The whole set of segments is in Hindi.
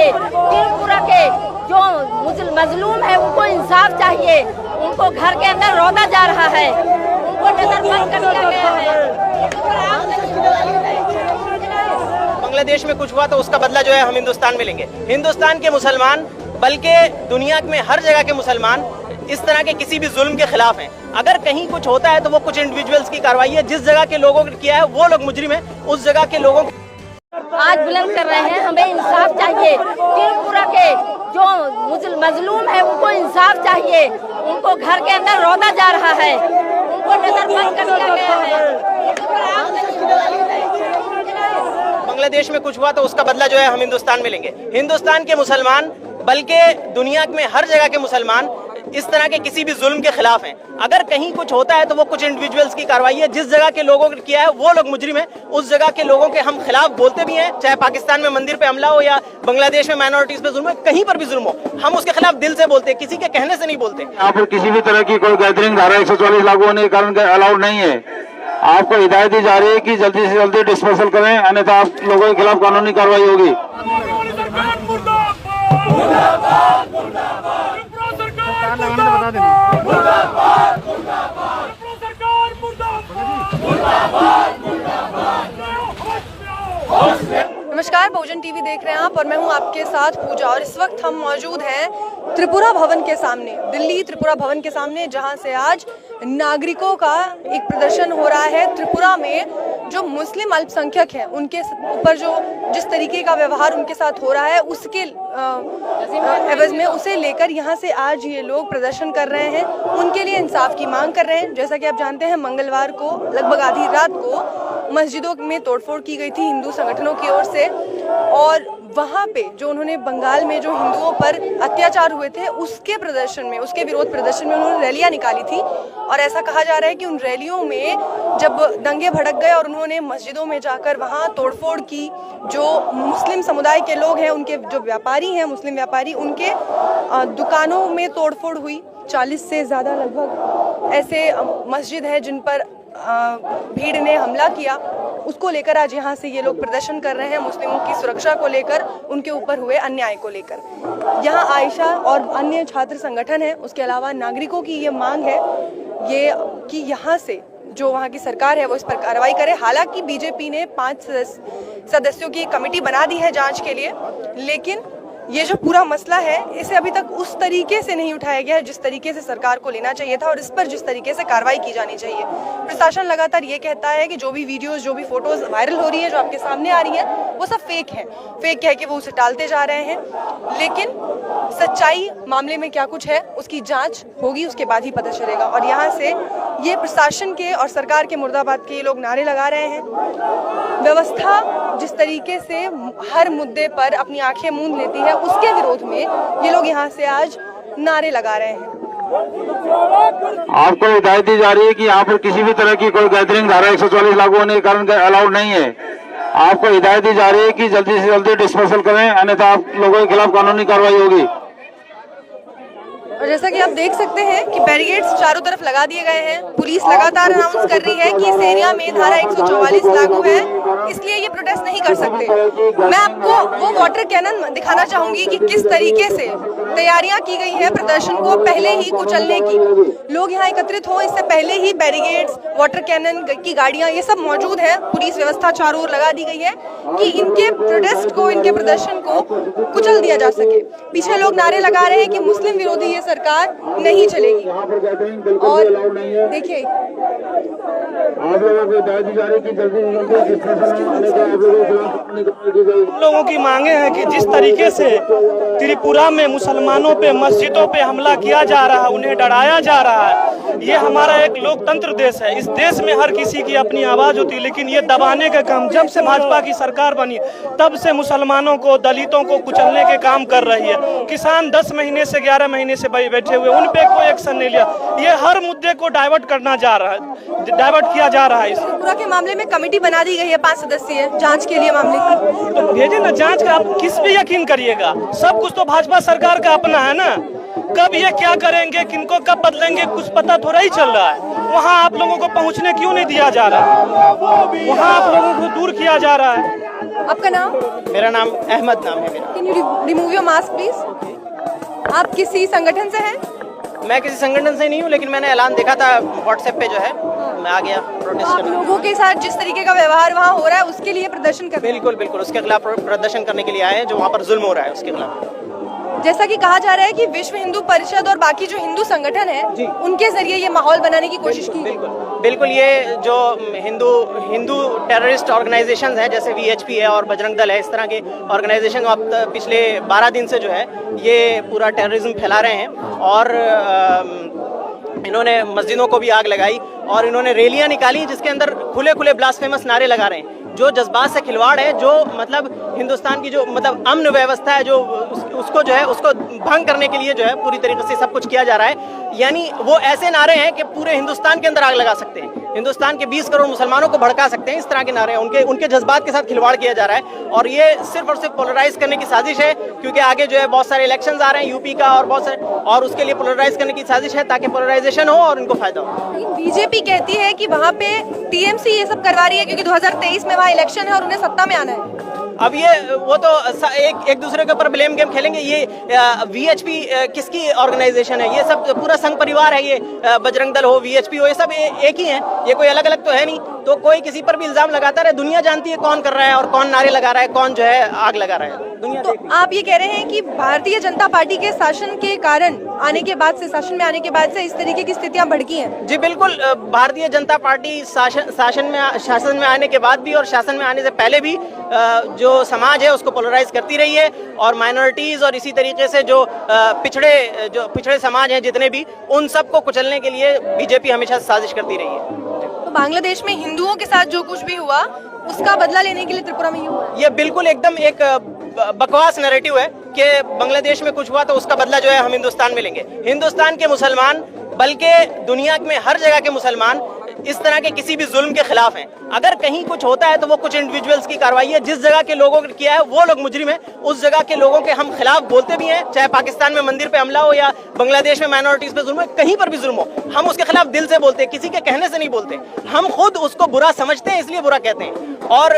चाहिए। त्रिपुरा के जो मजलूम है उनको इंसाफ चाहिए। उनको घर के अंदर रौदा जा रहा है, उनको नजरबंद कर दिया गया है। बांग्लादेश में कुछ हुआ तो उसका बदला जो है हम हिंदुस्तान में लेंगे। हिंदुस्तान के मुसलमान बल्कि दुनिया में हर जगह के मुसलमान इस तरह के किसी भी जुल्म के खिलाफ हैं। अगर कहीं कुछ होता है तो वो कुछ इंडिविजुअल्स की कार्रवाई है। जिस जगह के लोगों ने किया है वो लोग मुजरिम हैं, उस जगह के लोगों आज बुलंद कर रहे हैं, हमें इंसाफ चाहिए। त्रिपुरा के जो मजलूम है उनको इंसाफ चाहिए। उनको घर के अंदर रौदा जा रहा है, उनको नजरबंद कर दिया गया है। बांग्लादेश में कुछ हुआ तो उसका बदला जो है हम हिंदुस्तान में लेंगे। हिंदुस्तान के मुसलमान बल्कि दुनिया में हर जगह के मुसलमान इस तरह के किसी भी जुल्म के खिलाफ हैं। अगर कहीं कुछ होता है तो वो कुछ इंडिविजुअल्स की कार्रवाई है। जिस जगह के लोगों ने किया है वो लोग मुजरिम हैं, उस जगह के लोगों के हम खिलाफ बोलते भी हैं। चाहे पाकिस्तान में मंदिर पे हमला हो या बांग्लादेश में माइनॉरिटीज पे जुल्म हो, कहीं पर भी जुल्म हो, हम उसके खिलाफ दिल से बोलते हैं, किसी के कहने से नहीं बोलते। यहाँ पर किसी भी तरह की कोई गैदरिंग धारा 144 लागू होने के कारण अलाउड नहीं है। आपको हिदायत दी जा रही है कि जल्दी से जल्दी डिस्पोजल करें, अन्यथा आप लोगों के खिलाफ कानूनी कार्रवाई होगी। नमस्कार, बहुजन टीवी देख रहे हैं आप और मैं हूं आपके साथ पूजा। और इस वक्त हम मौजूद हैं त्रिपुरा भवन के सामने, दिल्ली त्रिपुरा भवन के सामने, जहां से आज नागरिकों का एक प्रदर्शन हो रहा है। त्रिपुरा में जो मुस्लिम अल्पसंख्यक हैं उनके ऊपर जो जिस तरीके का व्यवहार उनके साथ हो रहा है उसके एवज में उसे लेकर यहाँ से आज ये लोग प्रदर्शन कर रहे हैं, उनके लिए इंसाफ की मांग कर रहे हैं। जैसा कि आप जानते हैं, मंगलवार को लगभग आधी रात को मस्जिदों में तोड़फोड़ की गई थी हिंदू संगठनों की ओर से, और वहाँ पे जो उन्होंने बंगाल में जो हिंदुओं पर अत्याचार हुए थे उसके प्रदर्शन में, उसके विरोध प्रदर्शन में उन्होंने रैलियां निकाली थी। और ऐसा कहा जा रहा है कि उन रैलियों में जब दंगे भड़क गए और उन्होंने मस्जिदों में जाकर वहाँ तोड़फोड़ की, जो मुस्लिम समुदाय के लोग हैं, उनके जो व्यापारी हैं, मुस्लिम व्यापारी, उनके दुकानों में तोड़फोड़ हुई। 40 से ज़्यादा लगभग ऐसे मस्जिद है जिन पर भीड़ ने हमला किया। उसको लेकर आज यहाँ से ये लोग प्रदर्शन कर रहे हैं, मुस्लिमों की सुरक्षा को लेकर, उनके ऊपर हुए अन्याय को लेकर। यहाँ आयशा और अन्य छात्र संगठन है, उसके अलावा नागरिकों की ये मांग है ये कि यहाँ से जो वहाँ की सरकार है वो इस पर कार्रवाई करे। हालांकि बीजेपी ने 5 सदस्यों की कमेटी बना दी है जांच के लिए, लेकिन ये जो पूरा मसला है इसे अभी तक उस तरीके से नहीं उठाया गया है जिस तरीके से सरकार को लेना चाहिए था और इस पर जिस तरीके से कार्रवाई की जानी चाहिए। प्रशासन लगातार ये कहता है कि जो भी वीडियोस, जो भी फोटोज वायरल हो रही है, जो आपके सामने आ रही है, वो सब फेक है। फेक है कि वो उसे टालते जा रहे हैं, लेकिन सच्चाई मामले में क्या कुछ है उसकी जांच होगी, उसके बाद ही पता चलेगा। और यहाँ से ये प्रशासन के और सरकार के मुर्दाबाद के ये लोग नारे लगा रहे हैं। व्यवस्था जिस तरीके से हर मुद्दे पर अपनी आंखें मूंद लेती है उसके विरोध में ये लोग यहाँ से आज नारे लगा रहे हैं। आपको हिदायत दी जा रही है कि यहाँ पर किसी भी तरह की कोई गैदरिंग धारा 144 लागू होने के कारण अलाउड नहीं है। आपको हिदायत दी जा रही है कि जल्दी से जल्दी डिस्पोजल करें, अन्यथा आप लोगों के खिलाफ कानूनी कार्रवाई होगी। और जैसा कि आप देख सकते हैं कि बैरिकेड्स चारों तरफ लगा दिए गए हैं। पुलिस लगातार अनाउंस कर रही है कि इस एरिया में धारा 144 लागू है, इसलिए ये प्रोटेस्ट नहीं कर सकते। मैं आपको वो वाटर कैनन दिखाना चाहूंगी कि किस तरीके से तैयारियां की गई है प्रदर्शन को पहले ही कुचलने की। लोग यहाँ एकत्रित हो इससे पहले ही बैरिकेड्स, वाटर कैनन की गाड़ियां, ये सब मौजूद है। पुलिस व्यवस्था चारों ओर लगा दी गई है कि इनके प्रोटेस्ट को, इनके प्रदर्शन को कुचल दिया जा सके। पीछे लोग नारे लगा रहे हैं कि मुस्लिम विरोधी ये सरकार नहीं चलेगी। और देखिए, लोगों की मांगे हैं कि जिस तरीके से त्रिपुरा में मुसलमानों पे, मस्जिदों पे हमला किया जा रहा है, उन्हें डराया जा रहा है। ये हमारा एक लोकतंत्र देश है, इस देश में हर किसी की अपनी आवाज होती है, लेकिन ये दबाने का काम जब से भाजपा की सरकार बनी तब से मुसलमानों को, दलितों को कुचलने के काम कर रही है। किसान 10 महीने से 11 महीने से बैठे हुए, उन पे कोई एक्शन नहीं लिया। ये हर मुद्दे को डाइवर्ट करना जा रहा है, डाइवर्ट किया जा रहा है। त्रिपुरा के मामले में कमेटी बना दी गई है 5 सदस्यीय जांच के लिए मामले की। तो भेजे ना जांच का, आप किस पे यकीन करिएगा? सब कुछ तो भाजपा सरकार का अपना है ना। कब ये क्या करेंगे, किनको कब बदलेंगे, कुछ पता थोड़ा ही चल रहा है। वहाँ आप लोगों को पहुँचने क्यों नहीं दिया जा रहा है? वहाँ आप लोगों को दूर किया जा रहा है। आपका नाम? मेरा नाम अहमद नाम है मेरा। Can you remove your mask please? आप किसी संगठन से हैं? मैं किसी संगठन से नहीं हूँ, लेकिन मैंने ऐलान देखा था व्हाट्सएप पे जो है, मैं आ गया प्रोटेस्ट आप करने। लोगों के साथ जिस तरीके का व्यवहार वहाँ हो रहा है उसके लिए प्रदर्शन कर रहे हैं? बिल्कुल बिल्कुल, उसके खिलाफ प्रदर्शन करने के लिए आए हैं, जो वहाँ पर जुल्म हो रहा है उसके खिलाफ। जैसा कि कहा जा रहा है कि विश्व हिंदू परिषद और बाकी जो हिंदू संगठन है उनके जरिए ये माहौल बनाने की कोशिश की। बिल्कुल बिल्कुल, ये जो हिंदू टेररिस्ट ऑर्गेनाइजेशंस हैं, जैसे वीएचपी है और बजरंग दल है, इस तरह के ऑर्गेनाइजेशन अब पिछले 12 दिन से जो है ये पूरा टेररिज्म फैला रहे हैं। और इन्होंने मस्जिदों को भी आग लगाई और इन्होंने रैलियां निकाली जिसके अंदर खुले खुले ब्लास्फेमस नारे लगा रहे हैं, जो जज्बात से खिलवाड़ है, जो मतलब हिंदुस्तान की जो मतलब अमन व्यवस्था है, जो उसको जो है उसको भंग करने के लिए जो है पूरी तरीके से सब कुछ किया जा रहा है। यानी वो ऐसे नारे हैं कि पूरे हिंदुस्तान के अंदर आग लगा सकते हैं, हिंदुस्तान के 20 करोड़ मुसलमानों को भड़का सकते हैं, इस तरह के नारे हैं। उनके जज्बात के साथ खिलवाड़ किया जा रहा है और ये सिर्फ और सिर्फ पोलराइज करने की साजिश है, क्योंकि आगे जो है बहुत सारे इलेक्शंस आ रहे हैं यूपी का और बहुत सारे, और उसके लिए पोलराइज करने की साजिश है ताकि पोलराइजेशन हो और उनको फायदा हो। बीजेपी कहती है कि वहाँ पे टीएमसी ये सब करवा रही है क्योंकि 2023 में वहाँ इलेक्शन है और उन्हें सत्ता में आना है। अब ये वो तो एक दूसरे के ऊपर ब्लेम गेम खेलेंगे। ये वीएचपी किसकी ऑर्गेनाइजेशन है? ये सब पूरा संघ परिवार है। ये बजरंग दल हो, वीएचपी हो, ये सब एक ही हैं, ये कोई अलग अलग तो है नहीं। तो कोई किसी पर भी इल्जाम लगाता रहे, दुनिया जानती है कौन कर रहा है और कौन नारे लगा रहा है, कौन जो है आग लगा रहा है, दुनिया तो आप ये कह रहे हैं कि भारतीय जनता पार्टी के शासन के कारण आने के बाद से, शासन में आने के बाद से इस तरीके की स्थितियां भड़की हैं? जी बिल्कुल, भारतीय जनता पार्टी शासन में आने के बाद भी और शासन में आने से पहले भी जो समाज है उसको पोलराइज करती रही है, और माइनॉरिटीज और इसी तरीके से जो पिछड़े समाज हैं जितने भी, उन सबको कुचलने के लिए बीजेपी हमेशा साजिश करती रही है। तो बांग्लादेश में हिंदुओं के साथ जो कुछ भी हुआ उसका बदला लेने के लिए त्रिपुरा में ये हुआ? ये बिल्कुल एकदम एक बकवास नैरेटिव है कि बांग्लादेश में कुछ हुआ तो उसका बदला जो है हम हिंदुस्तान में लेंगे। हिंदुस्तान के मुसलमान, बल्कि दुनिया में हर जगह के मुसलमान इस तरह के किसी भी जुल्म के खिलाफ हैं। अगर कहीं कुछ होता है तो वो कुछ इंडिविजुअल्स की कार्रवाई है, जिस जगह के लोगों ने किया है वो लोग मुजरिम हैं, उस जगह के लोगों के हम खिलाफ बोलते भी हैं। चाहे पाकिस्तान में मंदिर पे हमला हो या बांग्लादेश में माइनॉरिटीज पे जुल्म हो, कहीं पर भी जुल्म हो, हम उसके खिलाफ दिल से बोलते हैं, किसी के कहने से नहीं बोलते। हम खुद उसको बुरा समझते हैं इसलिए बुरा कहते हैं, और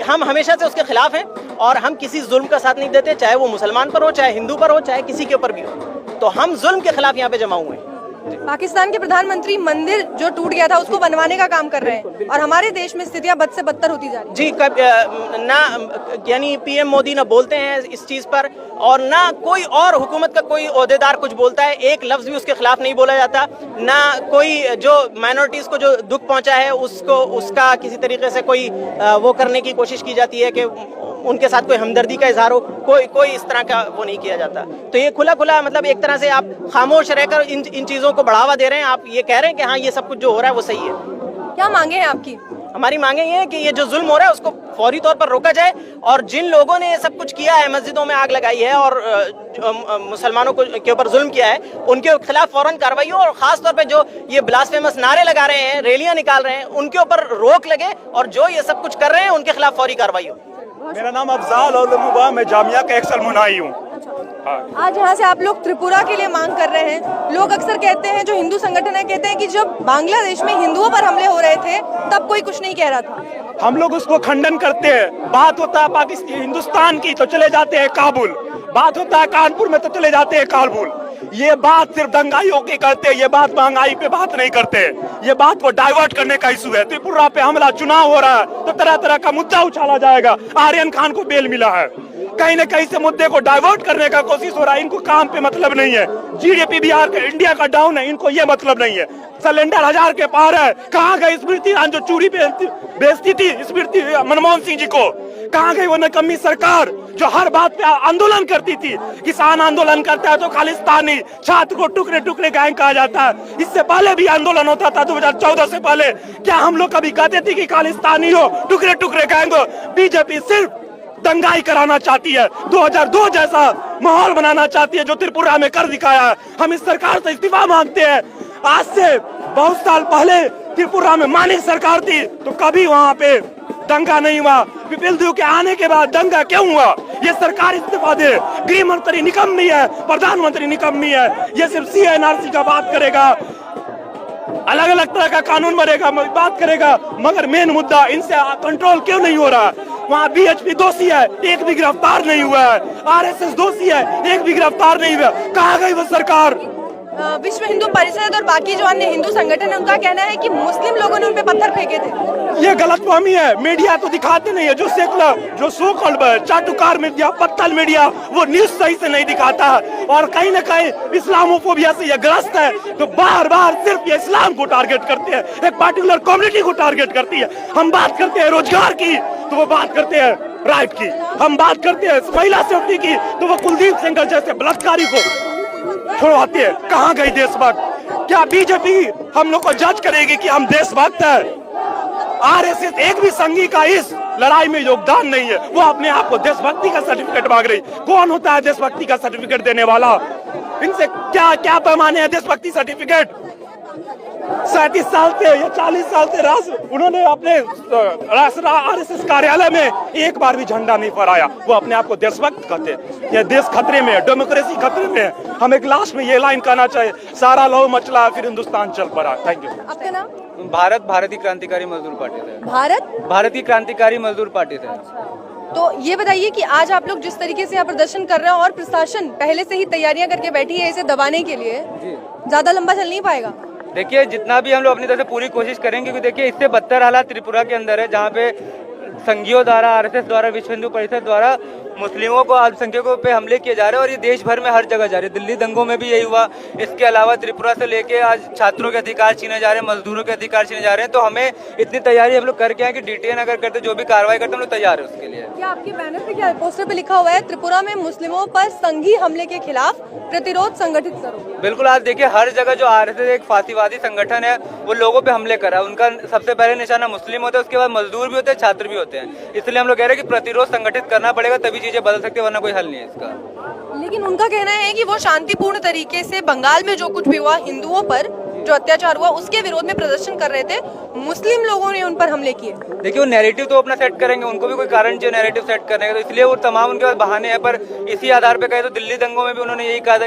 हम हमेशा से उसके खिलाफ हैं और हम किसी जुल्म का साथ नहीं देते, चाहे वो मुसलमान पर हो, चाहे हिंदू पर हो, चाहे किसी के ऊपर भी हो। तो हम जुल्म के खिलाफ यहाँ पे जमा हुए हैं। पाकिस्तान के प्रधानमंत्री मंदिर जो टूट गया था उसको बनवाने का काम कर रहे हैं और हमारे देश में स्थितियां बद से बदतर होती जा रही हैं। जी, यानी पीएम मोदी ना बोलते हैं इस चीज पर, और ना कोई और हुकूमत का कोई ओहदेदार कुछ बोलता है, एक लफ्ज भी उसके खिलाफ नहीं बोला जाता। ना कोई जो माइनॉरिटीज को जो दुख पहुंचा है उसका किसी तरीके से कोई वो करने की कोशिश की जाती है कि उनके साथ कोई हमदर्दी का इजहार हो, कोई इस तरह का वो नहीं किया जाता। तो ये खुला मतलब एक तरह से आप खामोश रहकर इन चीजों को बढ़ावा दे रहे हैं। आप ये कह रहे हैं कि हाँ ये सब कुछ जो हो रहा है वो सही है। क्या मांगे हैं आपकी? हमारी मांगे ये है कि ये जो जुल्म हो रहा है उसको फौरी तौर पर रोका जाए, और जिन लोगों ने ये सब कुछ किया है, मस्जिदों में आग लगाई है और मुसलमानों के ऊपर जुल्म किया है, उनके खिलाफ फौरन कार्रवाई हो, और खास तौर पे जो ये ब्लास्फेमस नारे लगा रहे हैं, रैलियां निकाल रहे हैं, उनके ऊपर रोक लगे, और जो ये सब कुछ कर रहे हैं उनके खिलाफ फौरी कार्रवाई हो। मेरा नाम अफजाल और मैं जामिया का एक्सल मुनाई हूँ। आज यहाँ से आप लोग त्रिपुरा के लिए मांग कर रहे हैं। लोग अक्सर कहते हैं, जो हिंदू संगठन है, कहते हैं कि जब बांग्लादेश में हिंदुओं पर हमले हो रहे थे तब कोई कुछ नहीं कह रहा था। हम लोग उसको खंडन करते हैं। बात होता है पाकिस्तान हिंदुस्तान की तो चले जाते हैं काबुल, बात होता है कानपुर में तो चले जाते हैं काबुल। ये बात सिर्फ दंगाइयों की करते हैं, ये बात महंगाई पे बात नहीं करते। ये बात को डाइवर्ट करने का इशू है। त्रिपुरा पे हमला, चुनाव हो रहा है तो तरह तरह का मुद्दा उछाला जाएगा। आर्यन खान को बेल मिला है, कहीं न कहीं से मुद्दे को डाइवर्ट करने का कोशिश हो रहा है। इनको काम पे मतलब नहीं है। जीडीपी बिहार का, इंडिया का डाउन है, इनको ये मतलब नहीं है। सिलेंडर 1000 के पार है। कहाँ गई स्मृति ईरानी जो चूड़ी बेचती थी, स्मृति मनमोहन सिंह जी को? कहाँ गई वो नकम्मी सरकार जो हर बात पे आंदोलन करती थी? किसान आंदोलन करता है तो खालिस्तानी, छात्र को टुकड़े टुकड़े गैंग कहा जाता है। इससे पहले भी आंदोलन होता था 2014 से पहले। क्या हम लोग कभी कहते थे कि खालिस्तानी हो, टुकड़े टुकड़े गैंग हो? बीजेपी सिर्फ दंगाई कराना चाहती है, 2002 जैसा माहौल बनाना चाहती है जो त्रिपुरा में कर दिखाया है। हम इस सरकार से इस्तीफा मांगते हैं। आज से बहुत साल पहले त्रिपुरा में मानिक सरकार थी तो कभी वहाँ पे दंगा नहीं हुआ। विपिन देव के आने के बाद दंगा क्यों हुआ? ये सरकार इस्तीफा दे। गृह मंत्री निकम्मी है, प्रधानमंत्री निकम्मी है। ये सिर्फ CNRC का बात करेगा, अलग अलग तरह का कानून बनेगा, बात करेगा, मगर मेन मुद्दा इनसे कंट्रोल क्यों नहीं हो रहा? वहाँ बीएचपी दोषी है, एक भी गिरफ्तार नहीं हुआ है। आरएसएस दोषी है, एक भी गिरफ्तार नहीं हुआ। कहाँ गई वो सरकार? विश्व हिंदू परिषद और बाकी जो अन्य हिंदू संगठन है उनका कहना है कि मुस्लिम लोगों ने उन पे पत्थर फेंके थे। ये गलतफहमी है, मीडिया तो दिखाते नहीं है। जो सेकुलर, जो सो कॉल्ड चाटुकार मीडिया, पत्तल मीडिया, वो न्यूज सही से नहीं दिखाता है और कहीं न कहीं इस्लामोफोबिया से ये ग्रस्त है। तो बार बार सिर्फ ये इस्लाम को टारगेट करते हैं, एक पार्टिकुलर कम्युनिटी को टारगेट करती है। हम बात करते हैं रोजगार की तो वो बात करते हैं राइट की, हम बात करते हैं महिला सेफ्टी की तो वो कुलदीप सिंह जैसे बलात्कारी को छुड़वाते हैं। कहाँ गई देशभक्त? क्या बीजेपी हम लोग को जज करेगी कि हम देशभक्त हैं? आरएसएस एक भी संघी का इस लड़ाई में योगदान नहीं है। वो अपने आप को देशभक्ति का सर्टिफिकेट मांग रही। कौन होता है देशभक्ति का सर्टिफिकेट देने वाला? इनसे क्या क्या पैमाने हैं देशभक्ति सर्टिफिकेट? 37 साल से या 40 साल से उन्होंने अपने आरएसएस कार्यालय में एक बार भी झंडा नहीं फहराया। वो अपने आप को देशभक्त कहते हैं। ये देश खतरे में है, डेमोक्रेसी खतरे में है। हमें लास्ट में ये लाइन कहना चाहिए, सारा लौ मचला फिर हिंदुस्तान चल पड़ा। Thank you. आपका नाम? भारत भारतीय क्रांतिकारी मजदूर पार्टी थे। भारत भारतीय क्रांतिकारी मजदूर पार्टी थे। तो ये बताइए कि आज आप लोग जिस तरीके से यहाँ प्रदर्शन कर रहे हैं और प्रशासन पहले से ही तैयारियां करके बैठी है इसे दबाने के लिए, ज्यादा लंबा चल नहीं पाएगा? देखिए, जितना भी हम लोग अपनी तरफ से पूरी कोशिश करेंगे, क्योंकि देखिए इससे बदतर हालात त्रिपुरा के अंदर है, जहाँ पे संघियों द्वारा, आरएसएस द्वारा, विश्व हिंदू परिषद द्वारा मुस्लिमों को, अल्पसंख्यकों पे हमले किए जा रहे हैं और ये देश भर में हर जगह जा रहे हैं। दिल्ली दंगों में भी यही हुआ। इसके अलावा त्रिपुरा से लेके आज छात्रों के अधिकार छीने जा रहे हैं, मजदूरों के अधिकार छीने जा रहे हैं। तो हमें इतनी तैयारी हम लोग करके आए कि डिटेन अगर करते, जो भी कार्रवाई करते हम लोग तैयार है उसके लिए। क्या आपके बैनर पे, क्या पोस्टर पे लिखा हुआ है त्रिपुरा में मुस्लिमों पर संघी हमले के खिलाफ प्रतिरोध संगठित करो? बिल्कुल, आज देखिए हर जगह जो आरएसएस एक फांसीवादी संगठन है वो लोगों पे हमले कर रहा है। उनका सबसे पहले निशाना मुस्लिम होता है, उसके बाद मजदूर भी होते हैं, छात्र भी होते हैं। इसलिए हम लोग कह रहे हैं कि प्रतिरोध संगठित करना पड़ेगा, तभी चीजें बदल सकती है, वरना कोई हल नहीं है इसका। लेकिन उनका कहना है कि वो शांतिपूर्ण तरीके से बंगाल में जो कुछ भी हुआ, हिंदुओं पर जो अत्याचार हुआ उसके विरोध में प्रदर्शन कर रहे थे, मुस्लिम लोगों ने उन पर हमले किए। देखिए, वो नैरेटिव तो अपना सेट करेंगे, उनको भी कोई कारण चाहिए नैरेटिव सेट करने का, तो इसलिए वो तमाम उनके पास बहाने हैं। पर इसी आधार पे कहे तो दिल्ली दंगों में भी उन्होंने यही कहा था